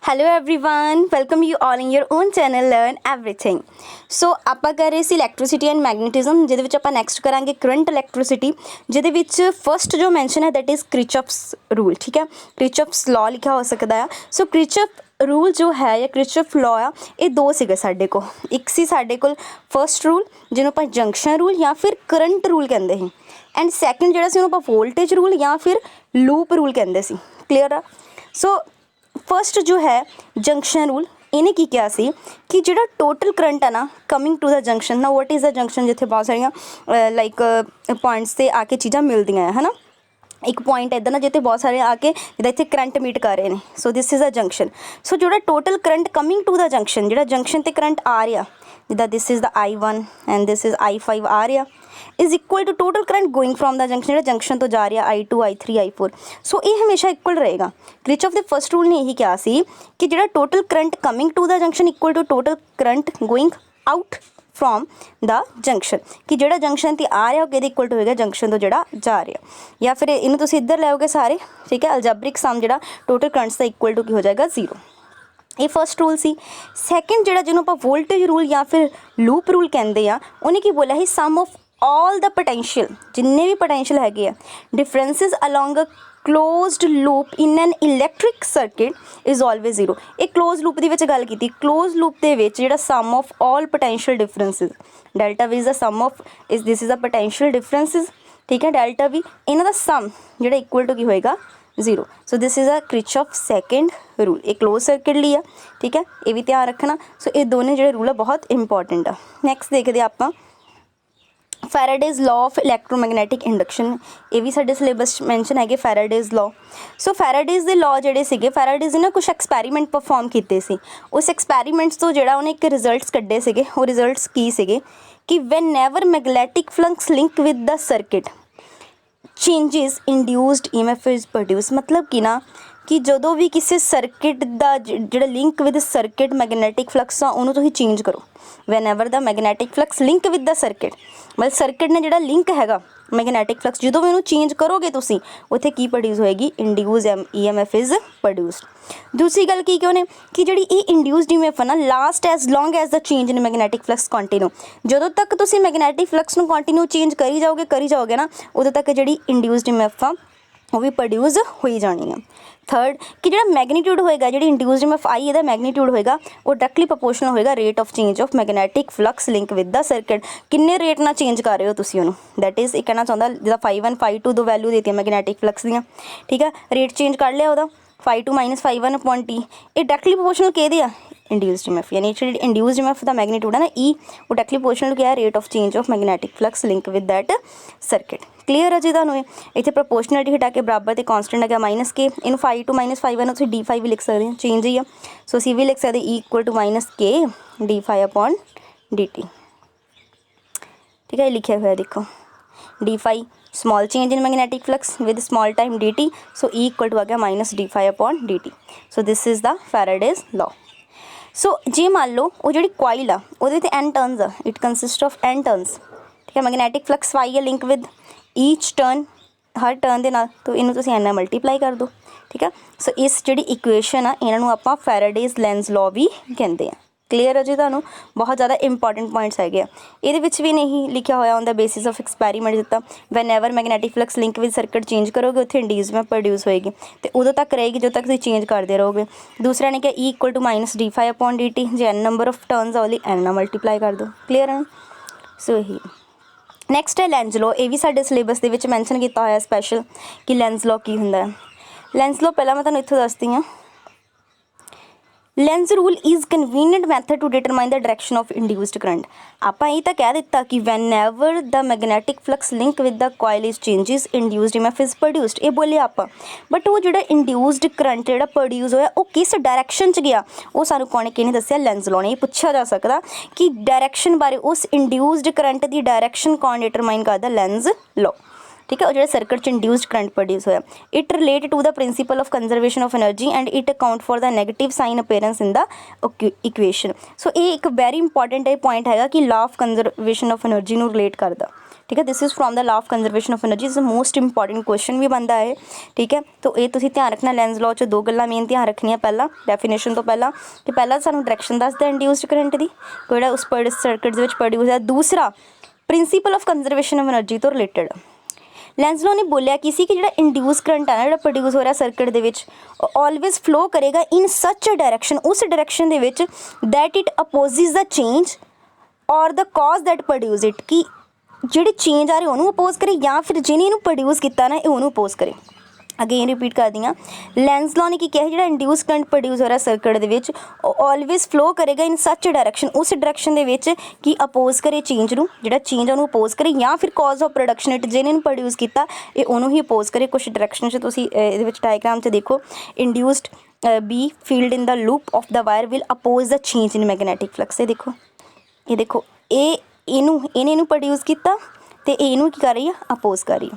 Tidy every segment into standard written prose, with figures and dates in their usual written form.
Hello everyone, welcome you all in your own channel learn everything. So ਆਪਾਂ ਕਰ ਰਹੇ ਸੀ electricity and ਮੈਗਨੇਟਿਜ਼ਮ, ਜਿਹਦੇ ਵਿੱਚ ਆਪਾਂ ਨੈਕਸਟ ਕਰਾਂਗੇ ਕਰੰਟ ਇਲੈਕਟ੍ਰਿਸਿਟੀ, ਜਿਹਦੇ ਵਿੱਚ ਫਸਟ ਜੋ ਮੈਂਸ਼ਨ ਹੈ ਦੈਟ ਇਜ਼ क्रिचॉफ्स रूल। ठीक है, क्रिचॉफ्स लॉ लिखा हो सकता है। सो क्रिचॉफ रूल जो है या क्रिचॉफ लॉ आ, ये दो सीगे साडे को। एक सी साडे कोल फस्ट रूल जिन्हों ਆਪਾਂ जंक्शन रूल या फिर करंट रूल कहते हैं, एंड सैकेंड ਜਿਹੜਾ ਸੀ ਉਹਨੂੰ ਆਪਾਂ वोल्टेज रूल या फिर लूप रूल कहते सी। क्लीयर आ? सो फस्ट जो है जंक्शन रूल, इन्हें की किया सी कि जो टोटल करंट है ना कमिंग टू द जंक्शन ना, वट इज़ द जंक्शन जिथे बहुत सारिया लाइक पॉइंट्स से आके चीज़ा मिलदियाँ है ना। एक पॉइंट इदा ना जिते बहुत सारे आके जिदा इतने करंट मीट कर रहे हैं, so this is a junction. So जो total current coming to the junction, जो जंक्शन ते करंट आ रहा, जिदा this is the I1 and this is I5 आ रहा, is equal to total current going from the junction, जो junction तो जा रहा I2 I3 I4। सो ये हमेशा इक्वल रहेगा। क्रिचॉफ दे फस्ट रूल ने यही कहा सी कि जो total current coming to the junction equal to total current going out from the junction, कि जो जंक्शन ते आ रहा वो इक्वल टू होगा जंक्शन तो जो जा रहा, या फिर इन्हें तुम इधर लोगे सारे। ठीक है, अलजैब्रिक सम जो टोटल करंट्स का इक्वल टू की हो जाएगा 0। ये फस्ट रूल सी। सैकेंड जो जिन्होंने आप वोल्टेज रूल या फिर लूप रूल कहते हैं, उन्हें की बोला ही सम ऑफ ऑल द पोटेंशियल, जिन्ने भी पोटेंशियल है differences along a closed loop in an electric circuit is always 0। एक क्लोज लूप की गल की, क्लोज लूप के sum of all potential differences, delta V is the sum of is this is the potential differences. ठीक है, delta we इन्हों का सम जो इक्वल टू की होएगा 0। सो this is a Kirchhoff second rule, एक क्लोज सर्किट लिया। ठीक है, ये भी ध्यान रखना। सो ये दोनों जो रूल है बहुत इंपॉर्टेंट है। नैक्सट देखते आप फैराडेज लॉ ऑफ इलैक्ट्रोमैगनैटिक इंडक्शन, ये भी साडे सिलेबस मैंशन है फैराडेज लॉ। सो फैराडेज के लॉ जोड़े से फैराडेज ने कुछ एक्सपैरीमेंट परफॉर्म किए थे। उस एक्सपैरीमेंट्स तो जोड़ा उन्हें एक रिजल्ट्स कड्डे से, वो रिजल्ट्स की से कि van ever magnetic flux link with the circuit changes induced EMF is produce. मतलब कि ना कि जो भी किसी सर्किट का जो link with circuit magnetic flux आ उन्होंने तुसीं चेंज करो। Whenever the magnetic flux link with the circuit, मतलब सर्किट ने जो लिंक हैगा मैगनैटिक फ्लक्स, जो भी उन्होंने चेंज करोगे तुसीं उत्थे की प्रोड्यूस होएगी, इंड्यूस EMF इज़ प्रोड्यूस्ड। दूसरी गल की उन्हें कि जी ये इंड्यूस्ड EMF है ना last as long as the change in magnetic flux continue, जो तक तुसीं मैगनैटिक फ्लक्स में कंटिन्यू चेंज करी जाओगे ना, उदों तक जी इंड्यूस्ड EMF आ वो भी प्रोड्यूस हो ही जानी है। थर्ड कि जो मैगनीट्यूड होएगा, जी इंड्यूस्ड EMF आई है मैगनीट्यूड होएगा वो डायरेक्टली प्रोपोर्शनल होएगा rate of change of magnetic flux link with the circuit. किन्ने रेट ना चेंज कर रहे हो तुसीं उन्होंने, दैट इज़ एक कहना चाहता जिदा 5 5 दो वैल्यू देती है मैगनैटिक फ्लक्स दियाँ। ठीक है, रेट चेंज कर लिया वह 5 माइनस 5 T, ये डायरेक्टली प्रोपोर्शनल कहते हैं इंड्यूस्ड EMF, यानी इंड्यूस्ड EMF का मैगनीट्यूड है ना E, वो डायरेक्टली प्रोपोर्शनल क्या है rate of change of magnetic flux link with that circuit. Clear है जी तुहानूं? इत्थे प्रोपोर्शनलिटी हटा के बराबर तो कॉन्सटेंट है माइनस के, इन 5 माइनस 5 है तुसीं D5 भी लिख सकते हैं, चेंज ही है। सो असीं भी लिख सकते E इक्वल टू माइनस के D5/dt। ठीक है, लिखा हुआ है देखो D5 small change in magnetic flux with small time dt, so E equal to आ गया minus D5/dt। So this is the Faraday's law. So जे मान लो वो जी कॉइल आ वो N टर्नस आ, it consist of N turns. ठीक है, मैगनैटिक फ्लक्स Y है लिंक विद ईच टर्न, हर टर्न के नाल, तो इनू तुसीं N मल्टीप्लाई कर दो। ठीक है, सो इस जी इक्वेशन आ इन्हों आप फैराडेज लेंस लॉ भी कहते हैं। क्लीयर है जी तुहानूं? बहुत ज़्यादा इंपॉर्टेंट पॉइंट्स है। ये भी नहीं लिखा होया on the basis of experiment दिता, van ever magnetic flux link with circuit change करोगे उत्थे इंड्यूस में प्रोड्यूस होएगी, तो उदों तक रहेगी जो तक तुसीं चेंज करते रहोगे। दूसरा ने क्या E equal to minus D5/dt, जो N नंबर ऑफ टर्नस वाली N ना मल्टीप्लाई कर दो। क्लीयर है? सो यही नैक्सट है लेंस लॉ, ये भी साडे सिलेबस दे विच मैंशन किया होया स्पैशल कि लेंस लॉ की हुंदा है। लेंस लॉ पहला मैं तुहानूं इत्थों दसदी हाँ। Lenz's rule is convenient method to determine the direction of induced current. आपां ये तो कह दिता कि whenever the magnetic flux link with the coil is changes induced EMF is produced, ये बोले आपां। बट वो जो इंड्यूस्ड करंट जो प्रोड्यूस होया वो किस डायरैक्शन च गया, वो सानूं कौन किहने दस्सिया? लेंस लॉ ने। ये पूछा जा सकता कि डायरैक्शन बारे उस इंड्यूस्ड करंट की डायरैक्शन कौन डिटरमाइन करदा? Lenz law. ठीक है, और जो सर्किट इंड्यूस्ड करंट प्रोड्यूस होया it relate to the principle of conservation of energy and it account for the negative sign appearance in the equation. So ये एक वैरी इंपॉर्टेंट पॉइंट है कि law of conservation of energy नूं relate करदा। ठीक है। This is from the law of conservation of energy, is most important question भी बनता है, ठीक है। तो ये तुसीं ध्यान रखना, लेंस लॉ 'ਚ दो गल्लां मेन ध्यान रखनियां, पहला डेफिनेशन तो पहला कि पहला सानूं डायरैक्शन दसदा इंड्यूस्ड करंट दी कोई उस सर्किट दे विच प्रोड्यूस है, दूसरा principal of conservation of energy तो रिलेटेड। लेंस लॉ ने बोलिया कि जो इंड्यूस करंट है ना, जो प्रोड्यूस हो रहा सर्किट दे विच, ऑलवेज फ्लो करेगा इन सच अ डायरैक्शन, उस डायरैक्शन दे विच that it opposes the change और the cause that produce it, कि ਜਿਹੜੇ ਚੇਂਜ ਆ ਰਹੇ ਉਹਨੂੰ ਅਪੋਜ਼ ਕਰੇ ਜਾਂ ਫਿਰ ਜਿਹਨੇ ਇਹਨੂੰ ਪ੍ਰੋਡਿਊਸ ਕੀਤਾ ਨਾ ਇਹ ਉਹਨੂੰ ਅਪੋਜ਼ ਕਰੇ। ਅਗੇਨ ਰਿਪੀਟ ਕਰਦੀ ਹਾਂ, ਲੈਂਸ ਲॉ ਨੇ ਕੀ ਕਿਹਾ, ਜਿਹੜਾ ਇੰਡਿਊਸ ਕਰੰਟ ਪ੍ਰੋਡਿਊਸ ਹੋ ਰਿਹਾ ਸਰਕਟ ਦੇ ਵਿੱਚ ਉਹ ਆਲਵੇਜ਼ ਫਲੋ ਕਰੇਗਾ ਇਨ ਸੱਚ ਡਾਇਰੈਕਸ਼ਨ, ਉਸ ਡਾਇਰੈਕਸ਼ਨ ਦੇ ਵਿੱਚ ਕਿ ਅਪੋਜ਼ ਕਰੇ ਚੇਂਜ ਨੂੰ, ਜਿਹੜਾ ਚੇਂਜ ਉਹਨੂੰ ਅਪੋਜ਼ ਕਰੇ, ਜਾਂ ਫਿਰ ਕਾਜ਼ ਆਫ ਪ੍ਰੋਡਕਸ਼ਨ ਇਟ, ਜਿਹਨੇ ਇਹਨੂੰ ਪ੍ਰੋਡਿਊਸ ਕੀਤਾ ਇਹ ਉਹਨੂੰ ਹੀ ਅਪੋਜ਼ ਕਰੇ। ਕੁਛ ਡਾਇਰੈਕਸ਼ਨ 'ਚ ਤੁਸੀਂ ਇਹਦੇ ਵਿੱਚ ਡਾਇਗਰਾਮ 'ਚ ਦੇਖੋ, induced B field in the loop of the wire will oppose the change in magnetic flux. ਇਹ ਦੇਖੋ ਇਹ ਇਹਨੂੰ ਪ੍ਰੋਡਿਊਸ ਕੀਤਾ ਤੇ ਇਹਨੂੰ ਕੀ ਕਰ ਰਹੀ ਆ, ਅਪੋਜ਼ ਕਰ ਰਹੀ ਆ।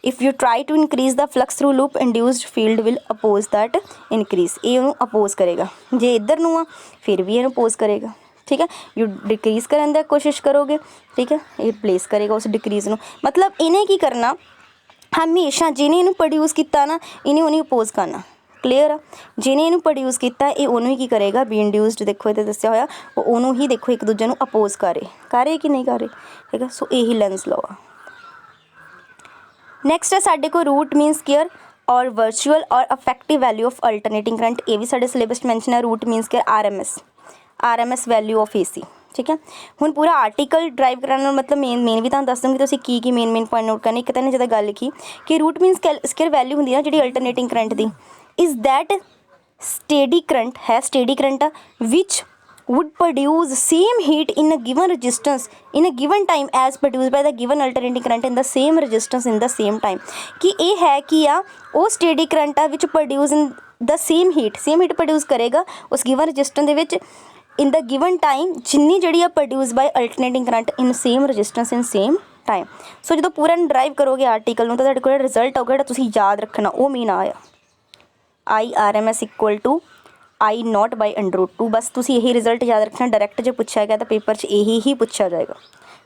If you try to increase the flux through loop, induced field will oppose that increase, ਇਹ ਉਹਨੂੰ ਅਪੋਜ਼ ਕਰੇਗਾ। ਜੇ ਇੱਧਰ ਨੂੰ ਆ ਫਿਰ ਵੀ ਇਹਨੂੰ ਅਪੋਜ਼ ਕਰੇਗਾ, ਠੀਕ ਹੈ। ਯੂ ਡਿਕਰੀਜ਼ ਕਰਨ ਦੀ ਕੋਸ਼ਿਸ਼ ਕਰੋਗੇ, ਠੀਕ ਹੈ, ਇਹ ਰਿਪਲੇਸ ਕਰੇਗਾ ਉਸ ਡਿਕਰੀਜ਼ ਨੂੰ। ਮਤਲਬ ਇਹਨੇ ਕੀ ਕਰਨਾ, ਹਮੇਸ਼ਾ ਜਿਹਨੇ ਇਹਨੂੰ ਪ੍ਰੋਡਿਊਸ ਕੀਤਾ ਨਾ ਇਹਨੇ ਉਹਨੂੰ ਅਪੋਜ਼ ਕਰਨਾ। ਕਲੀਅਰ ਆ, ਜਿਹਨੇ ਇਹਨੂੰ ਪ੍ਰੋਡਿਊਸ ਕੀਤਾ ਇਹ ਉਹਨੂੰ ਹੀ ਕੀ ਕਰੇਗਾ, ਬੀ ਇੰਡਿਊਸਡ ਦੇਖੋ ਇੱਥੇ ਦੱਸਿਆ ਹੋਇਆ ਉਹਨੂੰ ਹੀ ਦੇਖੋ ਇੱਕ ਦੂਜੇ ਨੂੰ ਅਪੋਜ਼ ਕਰ ਰਹੇ ਕਿ ਨਹੀਂ ਕਰ ਰਹੇ, ਠੀਕ ਹੈ। ਸੋ ਇਹੀ ਲੈਂਸ ਲॉ ਆ। ਨੈਕਸਟ ਹੈ ਸਾਡੇ ਕੋਲ रूट मीन स्क्वायर और वर्चुअल और effective value of alternating current, ये भी साढ़े सिलेबस मैंशन है। Root mean square R M S value of AC, ठीक है। हुण पूरा आर्टिकल ड्राइव कराने मतलब मेन भी तुहानूं दस दूँगी, तुसीं की मेन पॉइंट नोट करने। एक तो इन्हें जिद्दां गल लिखी कि रूट मीन स्क्वायर वैल्यू हुंदी है जिहड़ी अल्टरनेटिंग करंट दी, इज़ दैट स्टेडी करंट है, स्टेडी करंट विच would produce same heat in a given resistance in a given time as produced by the given alternating current in the same resistance in the same time। कि ये है कि वो steady current which produce in the same heat produce करेगा उस given resistance they which in the given time जिन्नी जड़ी produce by alternating current in same resistance in same time। सो जो पूरा ड्राइव करोगे आर्टिकल में तो तुहाडे कोल रिजल्ट आऊगा जिहड़ा तुसीं याद रखना, वो मीन आया IRMS equal to I naught by √2। बस तुसी यही रिजल्ट याद रखना, डायरैक्ट जो पूछा गया तो पेपर यही ही पूछा जाएगा,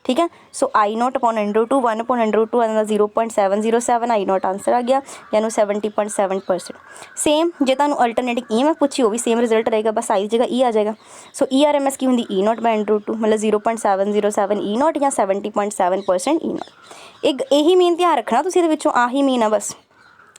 ठीक है। सो आई नॉट अपॉन √2 1 अपॉन √2 आंदा 0.707, आई नॉट आंसर आ गया, यानी 70.7%। सेम जे तुहानूं अल्टरनेटिंग EMF पूछी वो भी सेम रिजल्ट रहेगा, बस आई जगह ई आ जाएगा। सो ERMS की होंगी E नॉट बाई √2 मतलब 0.707 E नॉट या 70.7% E नॉट। एक यही मीन ध्यान रखना तुसीं, इहदे विचों आही मीन आ बस।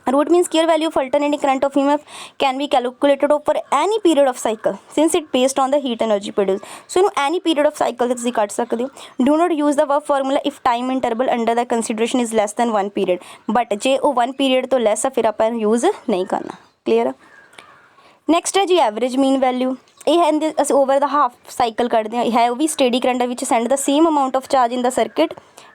Root mean square value of alternating current of EMF can be calculated over any period of cycle since it based on the heat energy produce. So इनू एनी पीरियड ऑफ साइकिल से तुसीं cut सकते हो। Do not use the verb formula if time interval under the consideration is less than 1 period, but जे वो 1 period तो lace है फिर आप यूज़ नहीं करना। क्लीयर है। नैक्सट है जी एवरेज मीन वैल्यू, ये है us over the half cycle कटते हैं, है वो भी steady current which send the same amount of charge in the circuit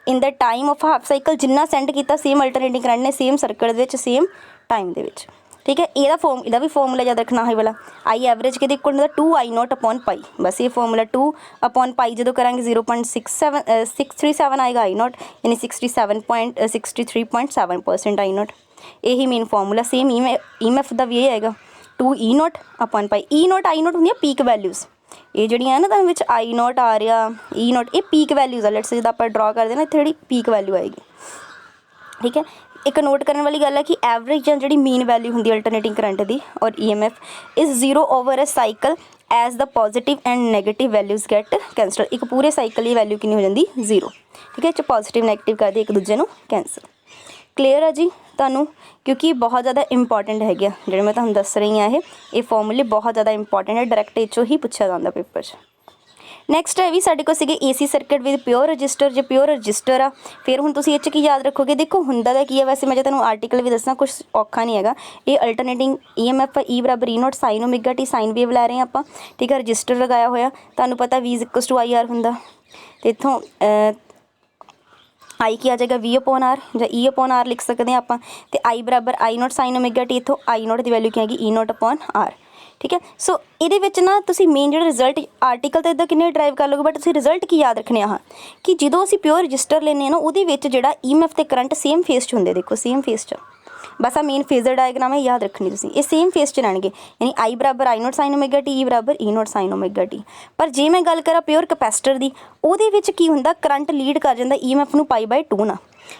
in the time of half cycle, Jinnah send किया सेम अल्टरनेटिंग करंट ने same circuit दे विच सेम टाइम दे विच, ठीक है। ਇਹਦਾ भी फॉर्मूला याद रखना है वाला आई एवरेज के 2 I नॉट अपॉन पाई, बस ये फॉर्मूला 2 अपॉन पाई जो करेंगे 0.637 आएगा आई नॉट, यानी 63.7% आई नॉट। यही मेन फॉर्मूला सेम EMF का भी ये आएगा 2 E naught upon pi. E naught I naught होंगी पीक वैल्यूज़, ये जड़ियाँ ना तो आई नॉट आ रहा E नॉट, ये पीक वैल्यूज़ आ। लेट्स से जो आप ड्रॉ करते हैं ना थोड़ी पीक वैल्यू आएगी, ठीक है। एक नोट करने वाली गल है कि एवरेज जी मीन वैल्यू होंगी अल्टरनेटिंग करंट की और EMF is 0 over a cycle as the positive and negative values get cancel. एक पूरे साइकिल की वैल्यू कितनी हो जाती 0, ठीक है। पॉजिटिव नैगेटिव कर दी एक दूजे को कैंसल। क्लीयर है जी तुहानूं, क्योंकि बहुत ज़्यादा इंपॉर्टेंट है जो मैं तुहानूं दस रही हाँ, ये फॉर्मूले बहुत ज़्यादा इंपॉर्टेंट है, डायरैक्ट इचों ही पूछा जाता पेपर 'च। नैक्सट है भी साढ़े को AC circuit with pure resistor, जो प्योर रजिस्टर आ फिर हुण तुसीं इह की याद रखोगे, देखो हुंदा दा की है, वैसे मैं जो तुहानूं आर्टिकल भी दसना कुछ औखा नहीं है। ये अल्टरनेटिंग EMF E बराबर E not sine omega T sine wave लै रहे हैं आप, ठीक है। रजिस्टर लगाया होया तुहानूं पता V इक्वल्स टू IR हुंदा, ते इत्थों आई की आ जाएगा V अपॉन R या E अपॉन R लिख सकते हैं आप, तो I बराबर I not sine omega T, इत्थों I नॉट की वैल्यू क्या है E नॉट अपॉन R, ठीक है। सो ये ना तुसी मेन जो रिजल्ट आर्टिकल तो इदा किन्ने ड्राइव कर लोगे, बट तुसी रिजल्ट की याद रखने हाँ कि जो असी प्योर रजिस्टर लेने ना वो जोड़ा EMF ते करंट सेम फेस च होंदे, देखो सेम फेस च, बस आ मेन फेजर डायग्राम है, याद रखनी तुसीं। ये सेम फेस च रहणगे, यानी आई बराबर I naught sine omega T, ई बराबर E naught sine omega T. पर जे मैं गल करा प्योर कैपेसिटर दी, ਉਹਦੇ ਵਿੱਚ ਕੀ ਹੁੰਦਾ, करंट लीड कर जाता EMF ਨੂੰ π/2 ना।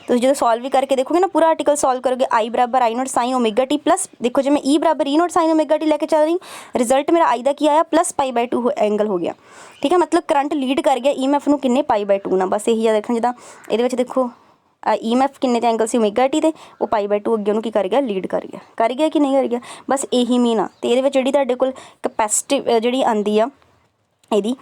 ਤੁਸੀਂ ਜਦੋਂ ਸੋਲਵ ਵੀ ਕਰਕੇ ਦੇਖੋਗੇ ਨਾ, ਪੂਰਾ ਆਰਟੀਕਲ ਸੋਲਵ ਕਰੋਗੇ, आई बराबर I naught sine omega T plus, देखो जे मैं ई बराबर E naught sine omega T लैके चल रही, रिजल्ट मेरा आई का की आया प्लस π/2 एंगल हो गया। ठीक है, मतलब करंट लीड कर गया EMF ਨੂੰ किन्ने π/2 ना। बस यही याद रखना। जिदा ये देखो EMF किन्ने ते एंगल से ओमेगा टी, वो π/2 अगे उन्होंने की कर गया, लीड कर गया कि नहीं कर गया। बस यही मीन आ। तो ये जी तुहाडे कोल कैपेसिटिव जी आंदी आ, यदी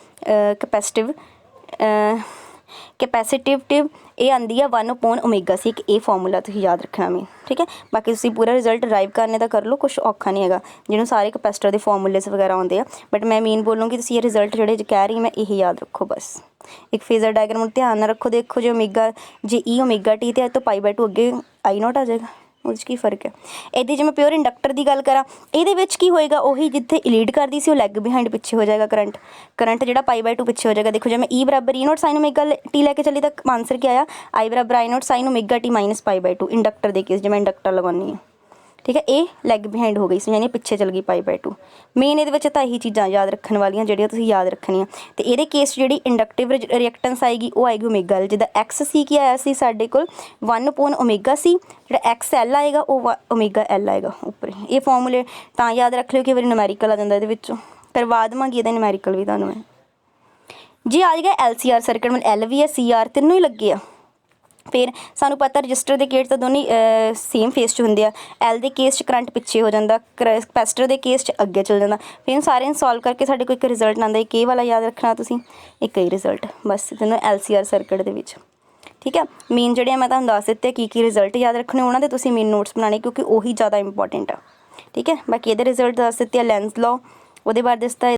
कैपेसिटिव ये आंदी है 1/ओमेगा सी। एक ये फॉर्मूला तुसीं याद रखना मैं। ठीक है, बाकी तुसीं पूरा रिजल्ट ड्राइव करने का कर लो, कुछ औखा नहीं है जिन्होंने सारे कैपेसिटर के फॉर्मूलेस वगैरह आते हैं। बट मैं मेन बोलूँगी, तुसीं ये रिजल्ट जोड़े कह रही मैं यही याद रखो बस। एक फेजर डायग्राम ध्यान ना रखो, देखो जो ओमेगा जे ई ओमेगा टी तो π/2 अगे आई नॉट आ जाएगा, उसकी की फर्क है। इहदे जे मैं प्योर इंडक्टर की गल करा, ये की होएगा, उही जिथे लीड करती सी, लैग बिहाइंड पिछे हो जाएगा, करंट जो π/2 पिछे हो जाएगा। देखो जो मैं ई बराबर E naught sine omega T लैके चली, तो आंसर क्या आया, आई बराबर I naught sine omega T minus π/2 inductor के केस, जो मैं इंडक्टर लगानी है। ठीक है, ये लैग बिहाइंड हो गई सी, यानी पिछे चल गई π/2। मेन ये तो यही चीज़ां याद रखने वालियां जिहड़ियां तुसीं याद रखनियां। तो ये केस जी इंडक्टिव रिएक्टेंस आएगी, वो आएगी ओमेगा एल, जिदा एक्स सी की आया सी साडे कोल 1/ओमेगा सी, जो एक्स एल आएगा वो ओमेगा एल आएगा ऊपर। ये फॉर्मूले तो याद रख लियो, कि बार न्यूमैरिकल आ जाता है, करवा देवांगी ये न्यूमैरिकल भी तुहानूं मैं। जी आ गया LCR सर्किट, मतलब एल भी है CR तीनों ही लगे आ। फिर सानू पता रजिस्टर के केस तो दोनों सेम फेस च होंगे। एल के केस करंट पिछे हो जाता, कैपेसिटर के केस अगे चल जाता। फिर सारे सॉल्व करके साढ़े को एक रिजल्ट आता, एक ये वाला याद रखना तुसीं, एक ही रिजल्ट बस तीनों LCR सर्किट के विच। ठीक है, मेन जोड़े मैं तुहानूं दस दित्ते की रिजल्ट याद रखने, उन्होंने तुसीं मेन नोट्स बनाने, क्योंकि वही ज़्यादा इंपॉर्टेंट है। ठीक है, बाकी ये रिजल्ट दस दित्ते, लेंस लॉ वो बारे दसता है।